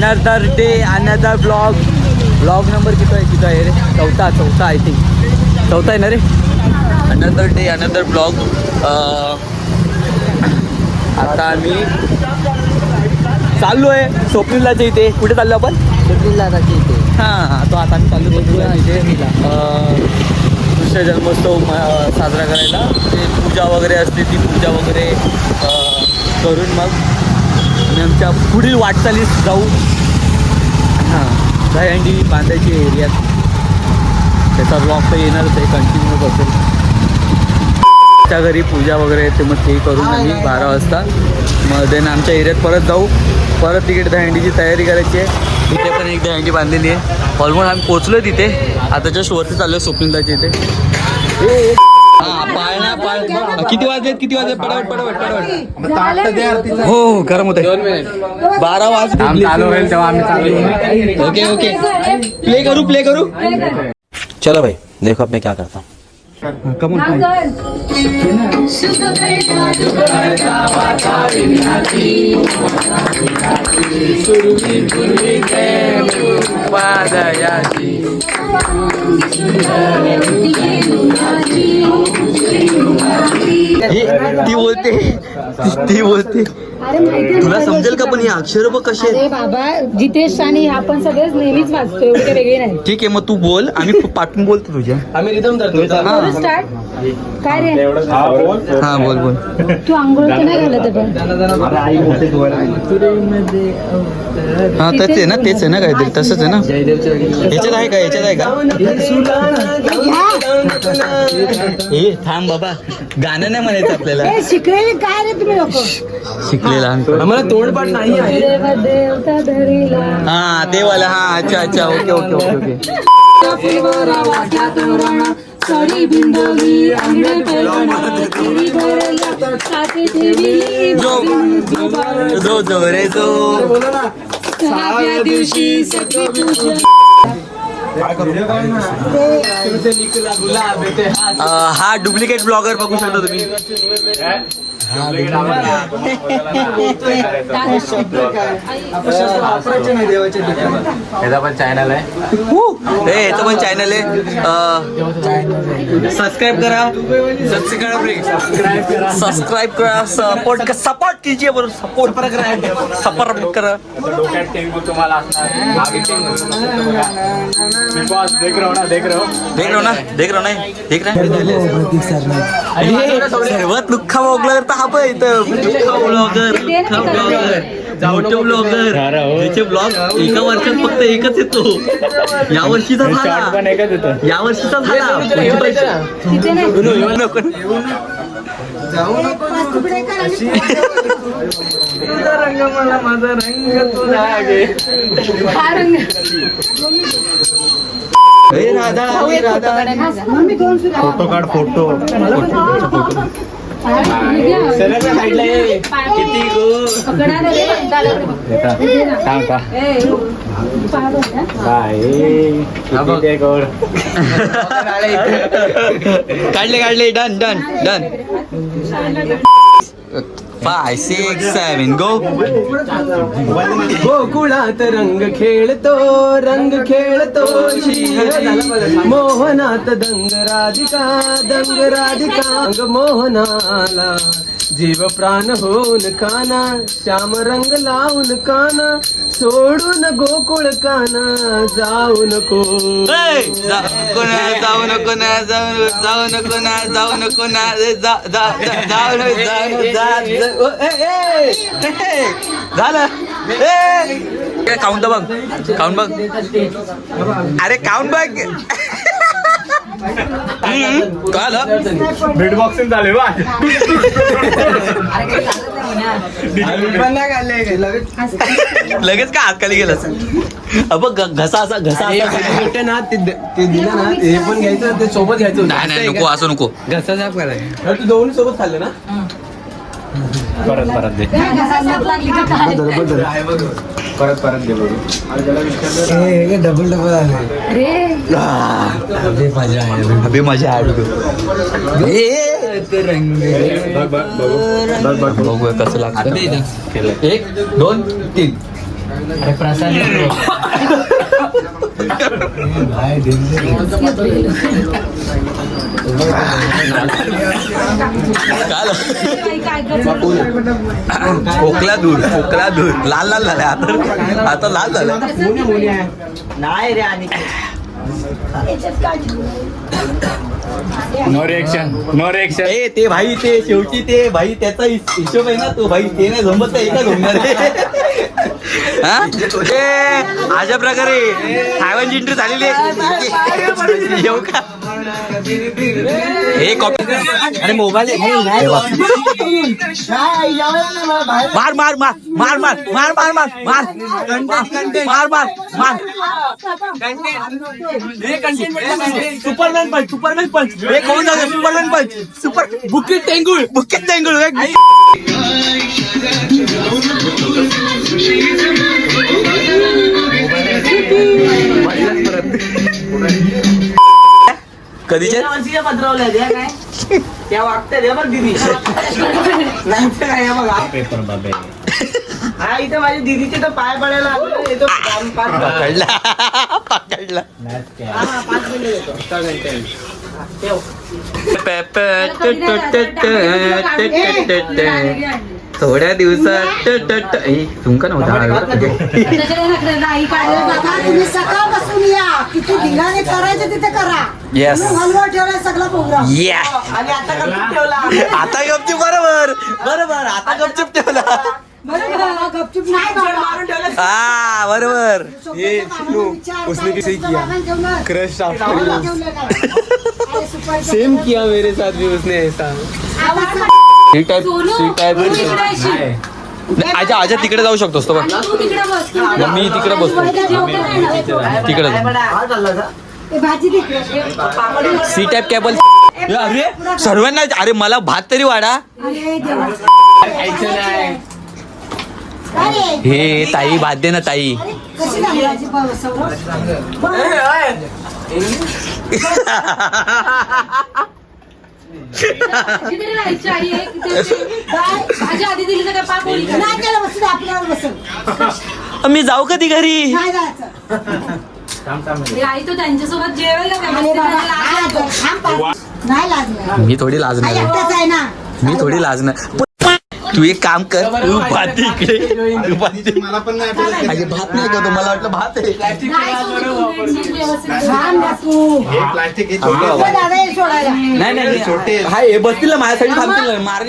Another day another blog number किती आहे रे? चौथा आय थिंक चौथा आहे ना रे. Another day another blog. आता आम्ही चाललो आहे स्वप्नीलाच्या इथे. कुठे चाललो आपण? स्वप्नीलाच्या इथे. हां, तो आता आम्ही चाललो स्वप्नीला इथे कृष्ण जन्मोत्सव साजरा करायला. ते पूजा वगैरे असते, ती पूजा वगैरे करून मग आम्ही आमच्या पुढील वाटचालीस जाऊ. हां, दहीहंडी बांधायची एरियात. त्याचा ब्लॉग तर येणारच आहे, कंटिन्यू असेल. त्या घरी पूजा वगैरे ते मग ते करून आम्ही 12 वाजता मग देन आमच्या एरियात परत जाऊ. परत तिकडे दहीहंडीची तयारी करायची आहे. तिथे पण एक दहीहंडी बांधलेली आहे. ऑलमोस्ट आम्ही पोचलो आहे तिथे. आता जस्ट वरती चाललो आहे स्वप्नीलताच्या इथे. पाळ किती वाजले पटापट. हो गरम होत आहे. 12 वाजले. ओके प्ले करू. चलो भाई देखो अब मैं क्या करता हूँ. कमोन ती बोलते तुला समजेल का? पण ही अक्षर बघ कशी आहे. बाबा जितेश आणि आपण सगळेच नेहमीच वाचतो, एवढे काही वेगळे नाही. ठीक आहे मग तू बोल, आम्ही पाठवून बोलतो तुझ्या. आम्ही रिदम धरतो. स्टार्ट. काय रे? हा बोल. तू आंघोळ तर नाही घालत पण. हा तेच आहे ना काहीतरी तसंच आहे ना. ह्याच्यात आहे का हे थांब बाबा, गाणं नाही म्हणायचं आपल्याला. शिकलेले काय रे तुम्ही लोक? शिकलेला आम्हाला तोंडपाठ नाही आहे. हा ते वाला. हा अच्छा ओके. जो रे जो हा डुप्लिकेट ब्लॉगर बघू शकता तुम्ही. पण चॅनल आहे. याचं पण चॅनल आहे. सबस्क्राईब करा. सपोर्ट कीजिए बरोबर. सपोर्ट करा. तुम्हाला देख रहा सर्वात लुख्खा ब्लॉगर तर हा पण इथं. ब्लॉगर त्याचे ब्लॉग एका वर्षात फक्त एकच येतो. यावर्षीचा झाला. रंग मला माझा रंग तुला गे. राधा फोटो काढ. किती गो काढले. डन 5, 6, 7 गो. गोकुळात रंग खेळतो मोहनात दंग राधिका मोहनाला जीव प्राण होऊन काना श्याम रंग लावून काना सोडून गोकुळ काना जाऊ नको. झालं. काउंट बघ. अरे काउंट बघ. बीट बॉक्सिंग झाले बा. लगेच का हात खाली गेला. घसा ना ते दिलं ना, हे पण घ्यायचं ते सोबत घ्यायचं. नाही नको असं नको. घसा साफ करायचं. तू दोन्ही सोबत खाल्ले ना. परत दे. परत दे बघू. डबल आले. अबे मजा आहे. बघूया कसं लागतं. 1, 2, 3 खोकला दूर लाल झालाय आता लाल झालाय. नाही रे आणि नो रिएक्शन ए ते भाई ते शेवटी ते भाई त्याचा हिशोब आहे ना तो भाई ते नाही जमत नाही का जमणार अशा प्रकारे साहेबांची एंट्री झालेली आहे. येऊ का हे कॉपी अरे मोबाईल मार मार मार मार मार मार मार मार मार मार मार सुपरमॅन पंच हे कोण झालं सुपरमॅन पंच बुकेट टेंगुळ कधीच्या वर्षीच्या पत्रावल्या द्या काय त्या वागतात द्या बरं दिदी नाही तर काय हे बघा पेपर बाबे हा इथे माझ्या दिदीचे तर पाय पडायला आले येतो पकडला हा 5 मिनिटं येतो ठेव. थोड्या दिवसात तुमका नव्हता तुम्ही सकाळपासून या किती धिंगाणे करायचे तिथे करा. Yes. म्हणून हलवा ठेवलाय सगळा प्रोग्राम. आणि आता गपचूप ठेवला आता गपचूप बरोबर आता गपचूप ठेवला बरोबर गपचूप नाही बाबा. मारून ठेवला हा बरोबर उसने भी सही किया क्रश सेम सेम किया मेरे साथ भी उसने ऐसा. सीट आहे आजा आजा तिकडे जाऊ शकतोस तो बघ मग मी तिकडे बसतो तिकडे भाजी तिकडे सी टाईप कॅबल अरे सर्वांना अरे मला भात तरी वाढा अरे देवा. हे ताई भात दे ना ताई अरे, कशी झाली भाजी पाव सौरभ? भाजी आधी दिली तर काय पाप होईल का? नाही त्याला बसू दे, आपल्यावर बसेल. मी जाऊ कधी घरी नाही जायचं. हे आई तो त्यांच्यासोबत जेवायला अरे व्यवस्थित बाबा, राहायला काय आता? थांब पाच. नाही लाजणार. मी थोडी लाजणार आहे. एकटाच आहे ना. मी थोडी लाजणार तू एक काम कर तू भात दे इकडे तू भात दे. अरे भात नाही का मला वाटलं भात आहे छान ना तू. आपलं दादा येईल सोडायला. नाही नाही छोटे हा हे बसतील ना माझ्यासाठी थांबतील मार्ग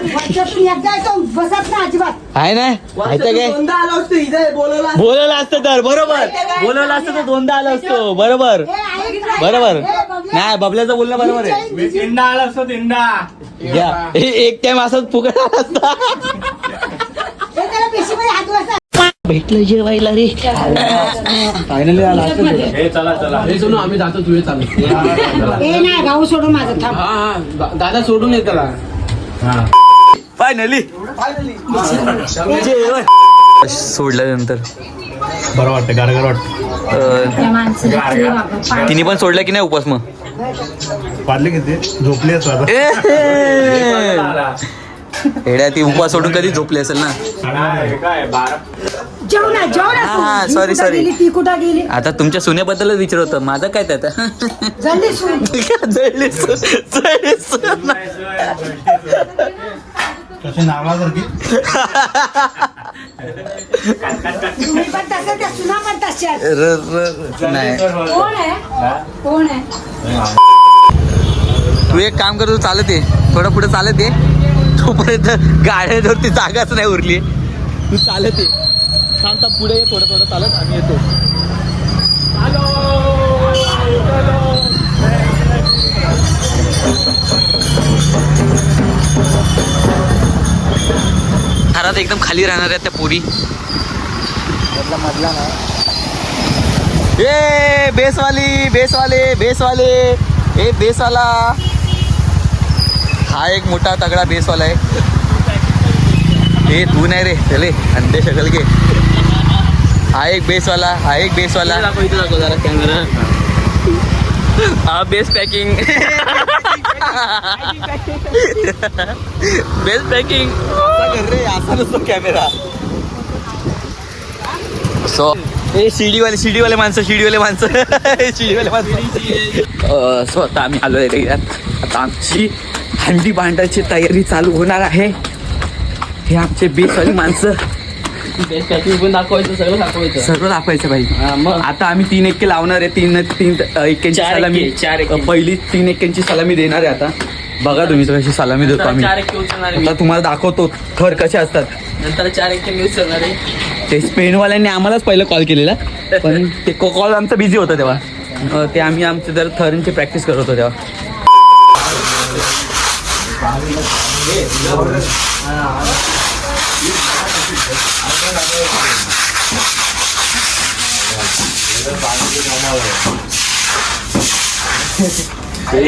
गपचूप एकदा येतो, बसत नाही अजिबात. आहे ना माहिती काय दोनदा आलो असतो इथे बोलवला बोलवलं असतं तर बरोबर बोलवलं असतं तर दोनदा आलं असतो बरोबर हे ऐक ना. बरोबर हे बबल्या. नाही बबल्याचं बोलणं बरोबर आहे मी तिंडा आला असतो तिंडा घ्या हे एक टाइम असंच फुकट आला असता हे त्याला पेशीमध्ये हात बसा. भेटलं जेवायला रे फायनली आला हे चला हे सोनू आम्ही जातो तुझे चालू. हे नाही भाऊ सोडून माझं थांब. हा दादा सोडून येत त्याला. फायनली सोडल्यानंतर बरं वाटतं गारगार वाटतं त्या माणसाला बाबा तिने पण सोडलं की नाही उपास मग पाडले किती झोपली असतात एड्या ती उपास सोडून कधी झोपली असेल ना काय 12 जेवण आहे, जेवण आहे. हा, ही sorry, कुठं sorry. गेली, ती कुठं गेली. आता तुमच्या सुनेबद्दलच विचार होतं माझं काय त्यात जल्दी सून. जळली सून. कशी नावासारखी तुम्ही पण तसं त्या सुना पण तशाच. नाही कोण आहे तू एक काम कर तू चालत ये थोडं पुढे चालत ये तोपर्यंत गाड्यावरती जागाच नाही उरली तू चालत ये थांब पुढे ये थोडं चालत आम्ही येतो घरात एकदम खाली राहणार आहेत त्या पोरी ए बेसवाले ए बेसवाला हा एक मोठा तगडा बेसवाला आहे हे तू नाही रे चले अंडे शकल घे हा एक बेसवाला दाखव जरा camera. Best packing best packing असा नसतो कॅमेरा. सो शिडीवाले माणसं सो आता आम्ही आलो आहे. आता आमची हंडी भांडायची तयारी चालू होणार आहे. हे आमचे बेसवाली माणसं. बेस्ट पॅकिंग पण दाखवायचं, सगळं दाखवायचं भाई. मग आता आम्ही 3 एक्के लावणार आहे. 3 एक्क्यांची सलामी. 4 एक्के. पहिली 3 एक्क्यांची सलामी देणार आहे. आता बघा तुम्ही कशी सलामी देतो आम्ही. 4 एक्के उचलणार आहे. आता तुम्हाला दाखवतो थर कसे असतात. नंतर 4 एक्के मी उचलणार आहे. ते स्पेनवाल्यांनी आम्हालाच पहिलं कॉल केलेला, पण ते कॉल आमचा बिझी होता तेव्हा. ते आम्ही आमचे जर थरांची प्रॅक्टिस करत होतो तेव्हा.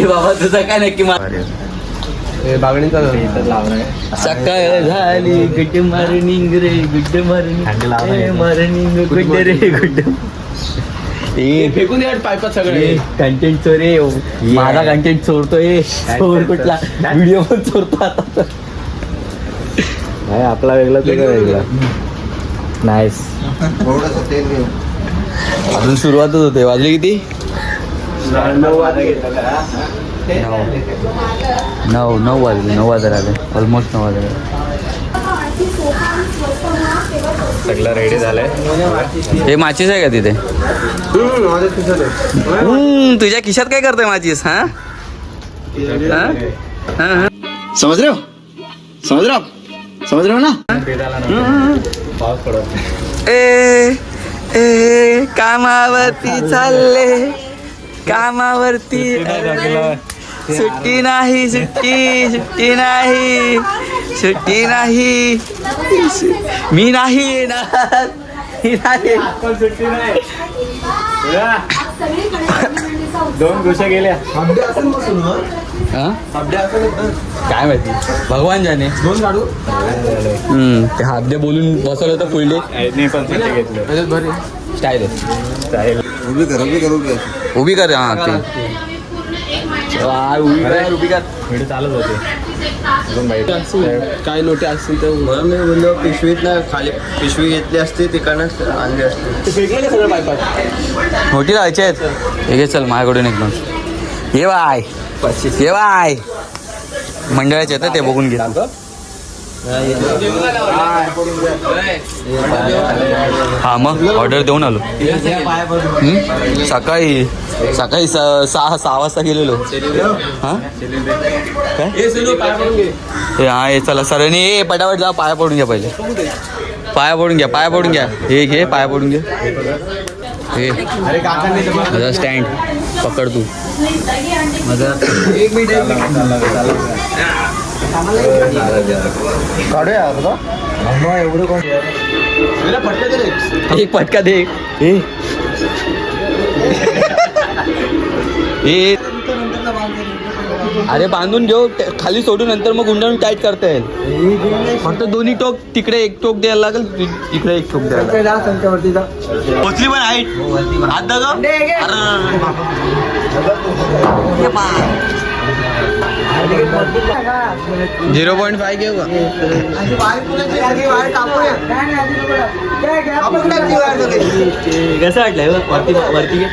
बाबा तुझा काय नक्की बागडीचा सकाळ झाली गुड मॉर्निंग रे गुड मॉर्निंग गुड रे गुड. फेकून यार पायपात सगळे कंटेंट चोरे. माझा कंटेंट चोरतोय. चोर कुठला व्हिडिओ पण चोरतो आता. आपला वेगळा तुझा वेगळा. नाईस. अजून सुरुवातच होते. वाजले किती? 9 वाजले. 9 वाजायला आले. ऑलमोस्ट 9 वाजायला. सगळं रेडी झालंय. हे माचीस आहे का तिथे? तुझ्या खिशात काय करतोय माचीस? हा समज रे हो ना. पाऊस पडत. ए कामावरती चालले. कामावरती सुट्टी नाही. मी नाही येणार. सुट्टी नाही. 2 गोष्टी गेल्या. काय माहिती, भगवान जाने. 2 काढू. ते हात बोलून बसवलं तर पुढले मी पण सुट्टी घेतलं. स्टाईल आहे. उभी कर. हा ते उभी कर. व्हिडिओ चालत होते. काय नोटी असतील तर म्हणून मी बोललो पिशवीत ना खाली पिशवी घेतली असते तिकडनंच आणली असते. फेकले सगळं पायपात. मोठी लावायची आहेत. हे घे चल माझ्याकडून एकदम. ये बाय मंडळाचे आहेत ते बघून घे. हा मग ऑर्डर देऊन आलो. सकाळी 6 वाजता गेलेलो. हा काय हा हे चला सरांनी ये पटापट जा. पाया पडून घ्या पहिले. पाया पडून घ्या. हे घे पाया पडून घे. हे माझा स्टँड पकड तू. माझा 1 मिनिट. एवढं कोण एक पटका दे. हे अरे बांधून घेऊ खाली सोडून नंतर मग गुंडाळून टाईट करता येईल. फक्त दोन्ही टोक तिकडे एक टोक द्यायला लागेल. इकडे एक टोक द्यायला. पोचली पण हाईट. हात दाखव. 0.5 घेऊ का? कसं वाटलंय वरती घे.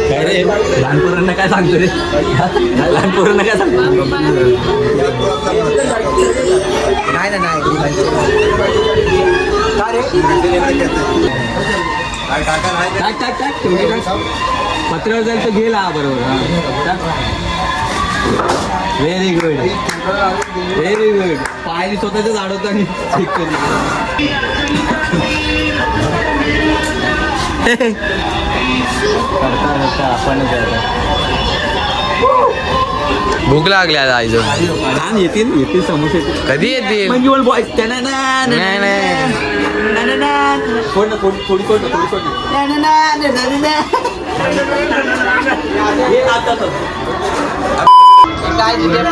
काय रे लहान पोरांना काय सांगतो रे? लहान पोरांना काय सांगतो? पत्रावर जाईल तर गेला बरोबर. Very good. पायरी स्वतःच झाडवतो आणि चेक भूक लागली आता आईचं. येतील समोसे कधी येतील? म्हणजे बोल बॉय. काय तिथे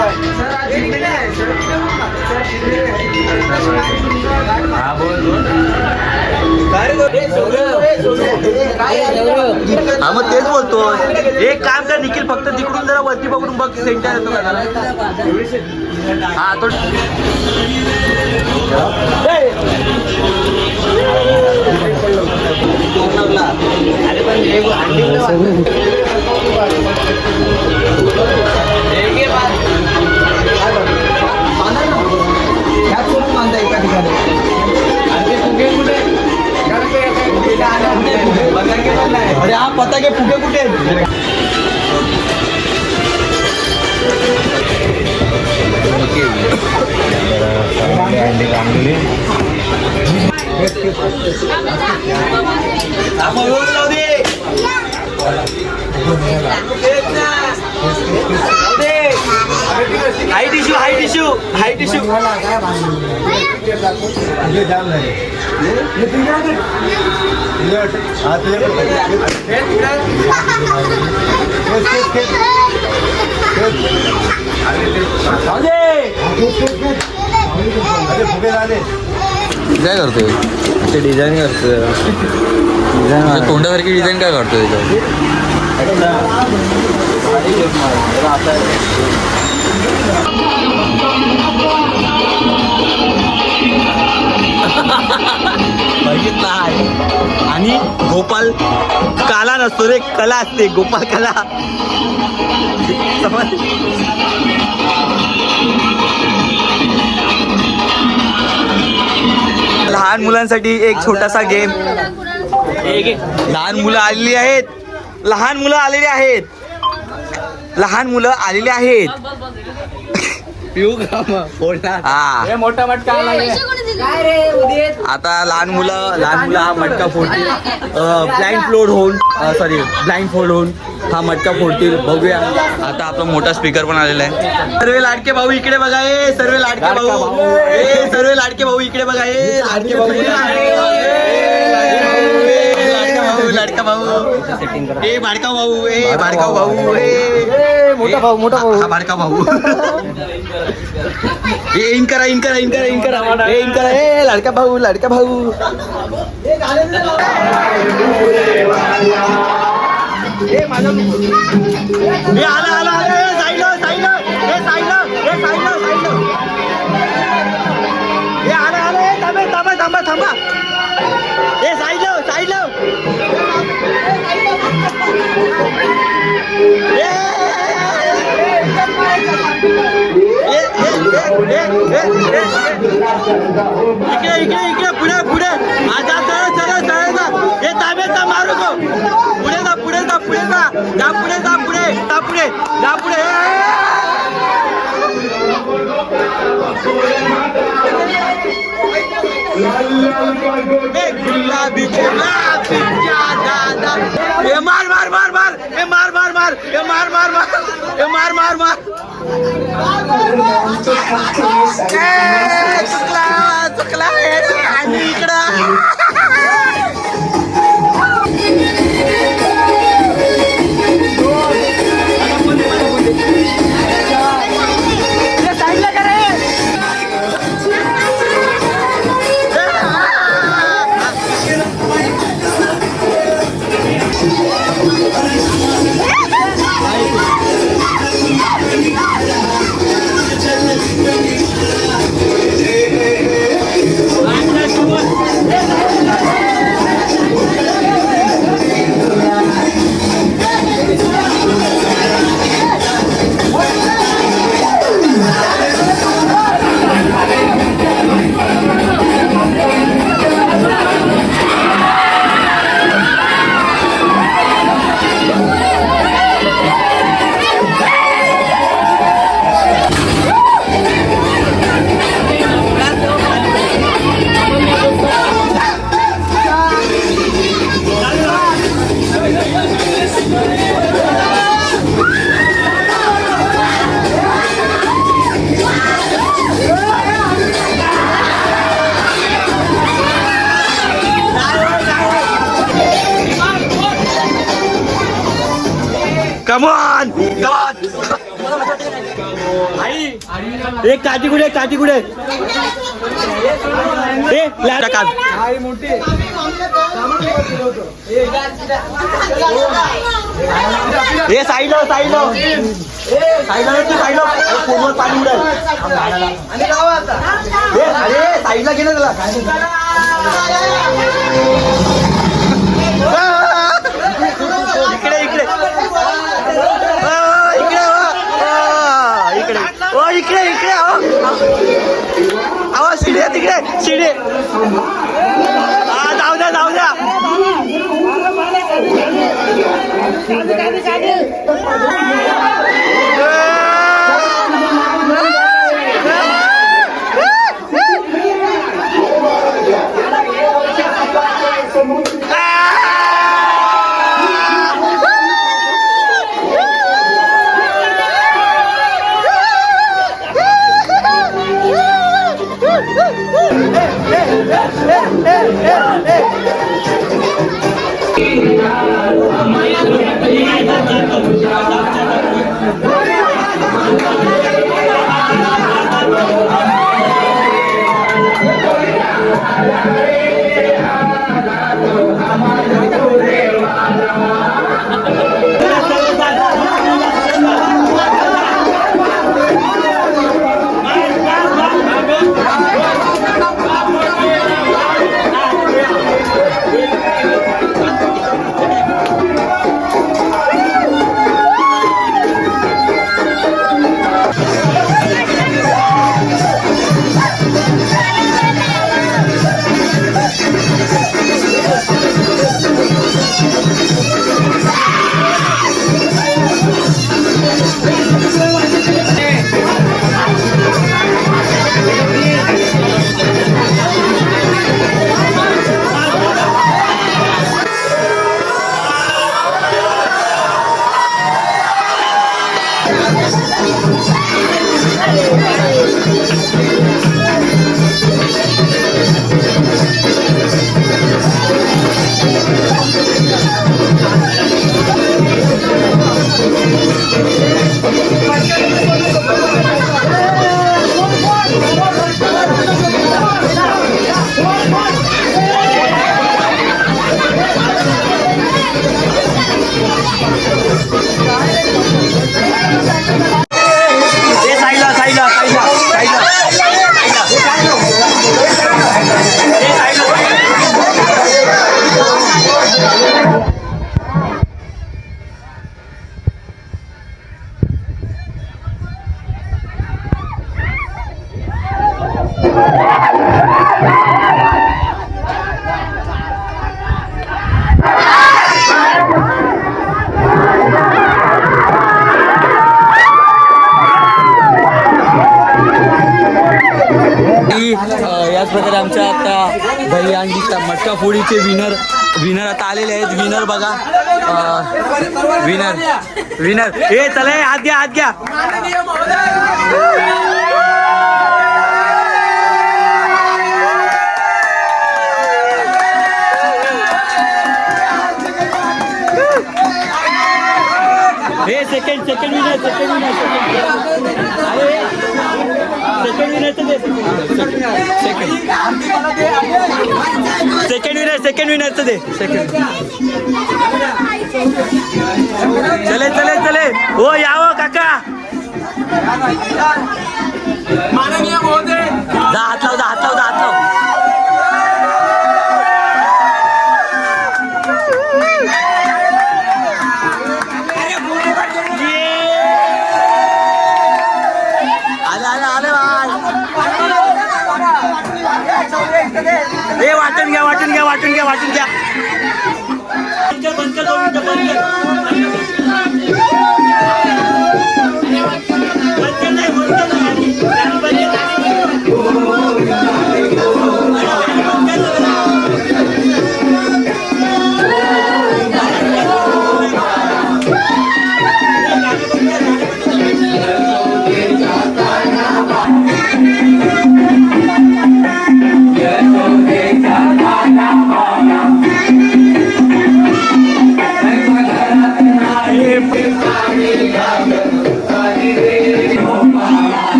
हा बोल हा मग तेच बोलतो एक काम कर निखिल फक्त तिकडून जरा वरती पकडून बघ सेंटर येतो का जरा. हा तो अरे हा पताके फुगे कुठे आहेत? अंडी कांदुली height issue height issue height issue काय करतोय ते डिझाईन करतो डिझाईन तोंडासारखी डिझाईन काय करतोय त्याच्यावर बघितला आहे आणि गोपाल काला नसतो रे कला असते गोपाल कला समज लहान मुलांसाठी एक छोटासा गेम लहान मुलं आलेली आहेत लहान मुलं आलेली आहेत लहान मुलं आलेली आहेत हा मोठा मटका आता लहान मुलं हा मटका फोडतील ब्लाइंड फोल्ड होऊन हा मटका फोडतील बघूया आता आपला मोठा स्पीकर पण आलेला आहे सर्व लाडके भाऊ इकडे बघा ए सर्व लाडके भाऊ ए सर्व लाडके भाऊ इकडे बघा ए लाडके भाऊ लाडका भाऊ ए भाडका भाऊ ए भाडका भाऊ ए मोठा भाऊ हा भाडका भाऊ इन करा ए लाडका भाऊ ए आला साईडला ए आला थांबा ए साईडला इकडे पुढे आता चला हे ताब्यात मारू गो पुढे जा पुढे गुलाबी मार चुकला आणि इकडं Come on! एक काठी कुठे काठी कुठे ए लाटा काढ ए साईडला साईडला पूर्ण पाणी उडेल अरे साईडला गेलं त्याला इकडे इकडे इकडे ओ इकडे इकडे आवाज शिडे तिकडे शिडे जाऊ द्या जाऊ द्या याच प्रकारे आमच्या आता दही अंडीच्या मटका फोडीचे विनर आता आलेले आहेत. विनर बघा विनर ए चला हात घ्या हात घ्या. हे सेकंड विनर सेकंड विनरचं दे. चले हो यावं काका. माननीय महोदय हात लाव. ए वाटून घ्या. बंद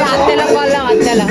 आत्याला कॉल लाव आत्याला.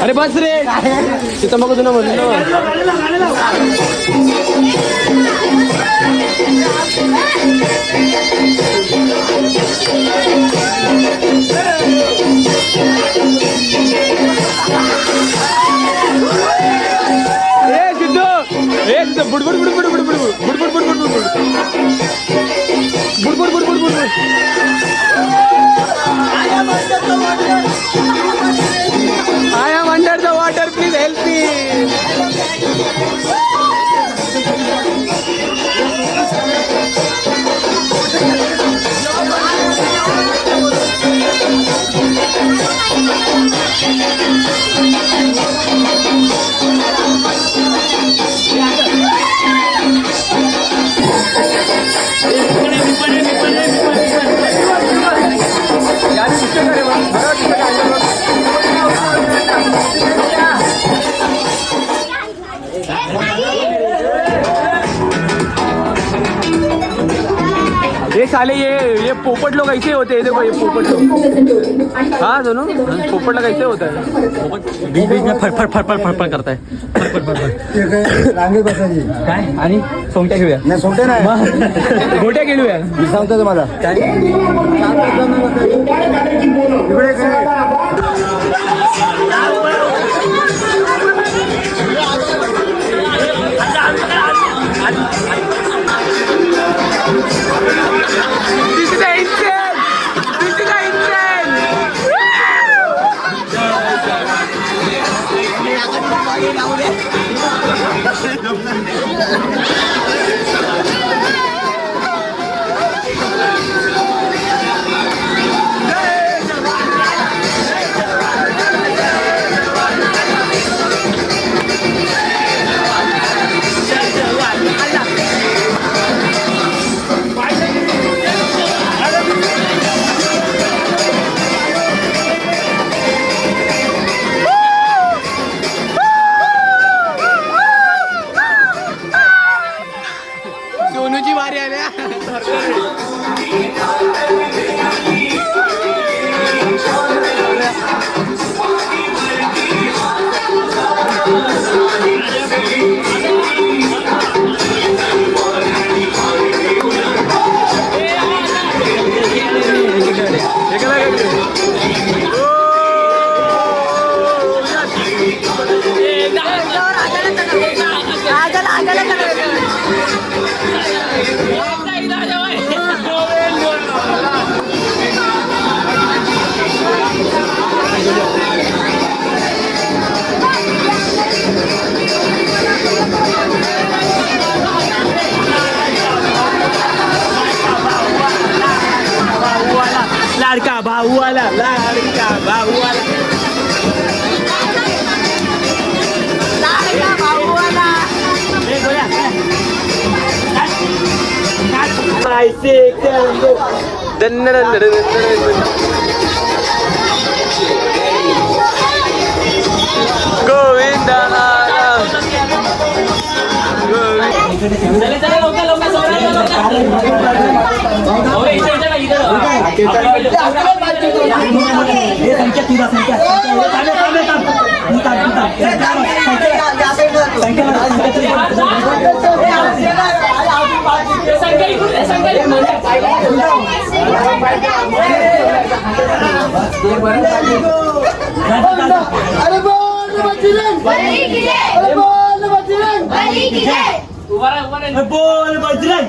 अरे बस रे तिथं मग तुला म्हणलं बुडबुड बुडबुड बुडबुड बुडबुड बुडबुड बुडबुड बुडबुड बुडबुड बुडबुड I am under the water, please help me. ये साले ये पोपट लोग ऐसे होते हैं, देखो ये पोपट लोग. हाँ दोनों पोपट लोग ऐसे होता है, बीच बीच में फडफड फडफड फडफड करता है. रांगेत बसायची काय आणि सोंगट्या घेऊया. नाही सोडते नाही गोट्या घेऊया. मी सांगतो तुम्हाला इकडे This is insane! This is insane! लाडका भाऊ आला, लाडका भाऊ आला. गोविंदा अरे बोल बजरंग, अरे बोल बजरंग, बोल बजरंग.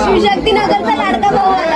शिवशक्तीनगरचा लाडका भाऊ आला.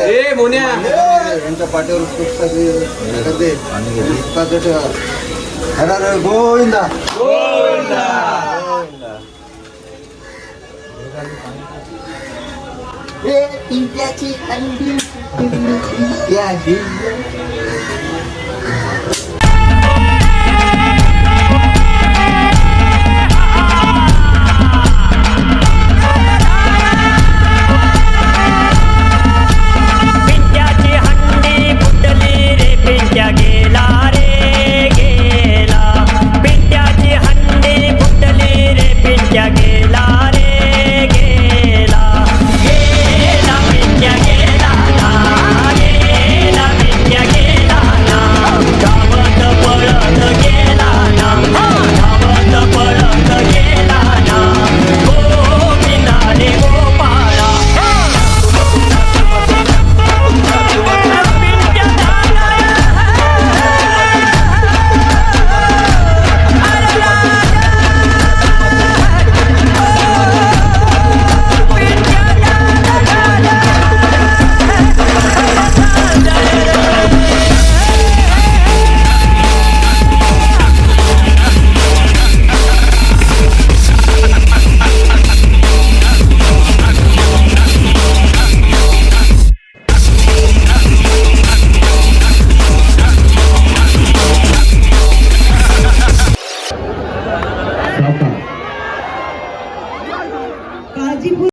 ए मोन्या यांच्या पाठीवर गोविंदा पिंट्याची अंडी